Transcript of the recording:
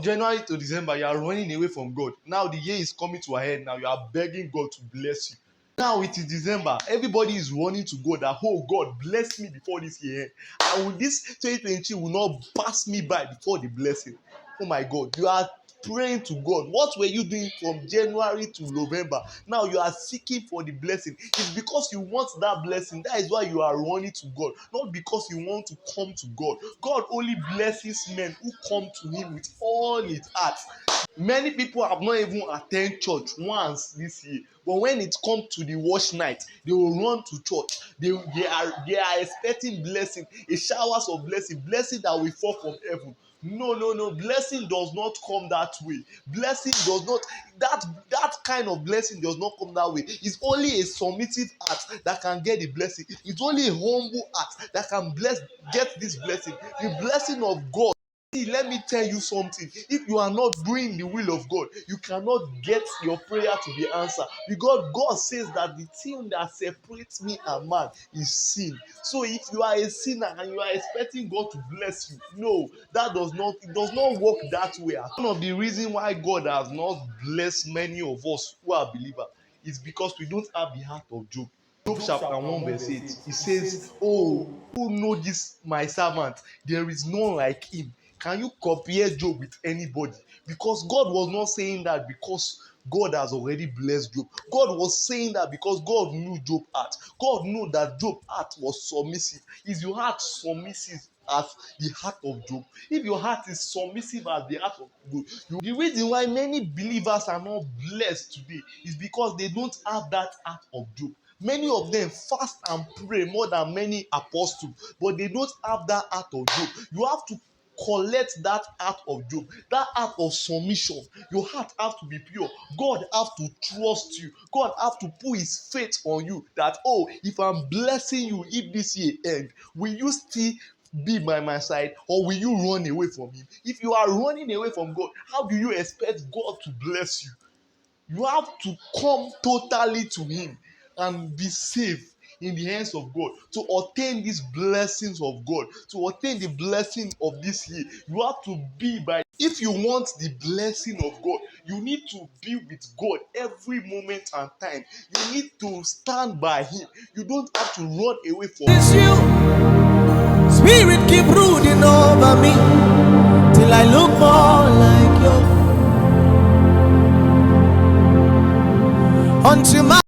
January to December, you are running away from God. Now the year is coming to an end. Now you are begging God to bless you. Now it is December. Everybody is running to God that, oh God, bless me before this year end. And will this 2023 will not pass me by before the blessing. Oh my God, you are praying to God. What were you doing from January to November? Now you are seeking for the blessing. It's because you want that blessing. That is why you are running to God, not because you want to come to God. God only blesses men who come to him with all his heart. Many people have not even attend church once this year, but when it comes to the wash night, they will run to church. They are expecting blessing, a showers of blessing that will fall from heaven. No, blessing does not come that way. Blessing does not, that kind of blessing does not come that way. It's only a submissive heart that can get the blessing. It's only a humble heart that can get this blessing. The blessing of God. See, let me tell you something. If you are not doing the will of God, you cannot get your prayer to be answered. Because God says that the thing that separates me and man is sin. So if you are a sinner and you are expecting God to bless you, no, it does not work that way. One of the reasons why God has not blessed many of us who are believers is because we don't have the heart of Job. Job chapter 1 verse 8, he says, oh, who know this my servant? There is none like him. Can you compare Job with anybody? Because God was not saying that because God has already blessed Job. God was saying that because God knew Job's heart. God knew that Job's heart was submissive. Is your heart submissive as the heart of Job? If your heart is submissive as the heart of Job, the reason why many believers are not blessed today is because they don't have that heart of Job. Many of them fast and pray more than many apostles, but they don't have that heart of Job. You have to collect that heart of Job, that heart of submission. Your heart have to be pure. God have to trust you. God have to put his faith on you that, oh, if I'm blessing you, if this year end, will you still be by my side, or will you run away from him? If you are running away from God, how do you expect God to bless you? You have to come totally to him and be safe in the hands of God to obtain these blessings of God, to obtain the blessing of this year. You have to be by. If you want the blessing of God, you need to be with God every moment and time. You need to stand by him. You don't have to run away from It's you, Spirit, keep brooding over me till I look more like you. Until my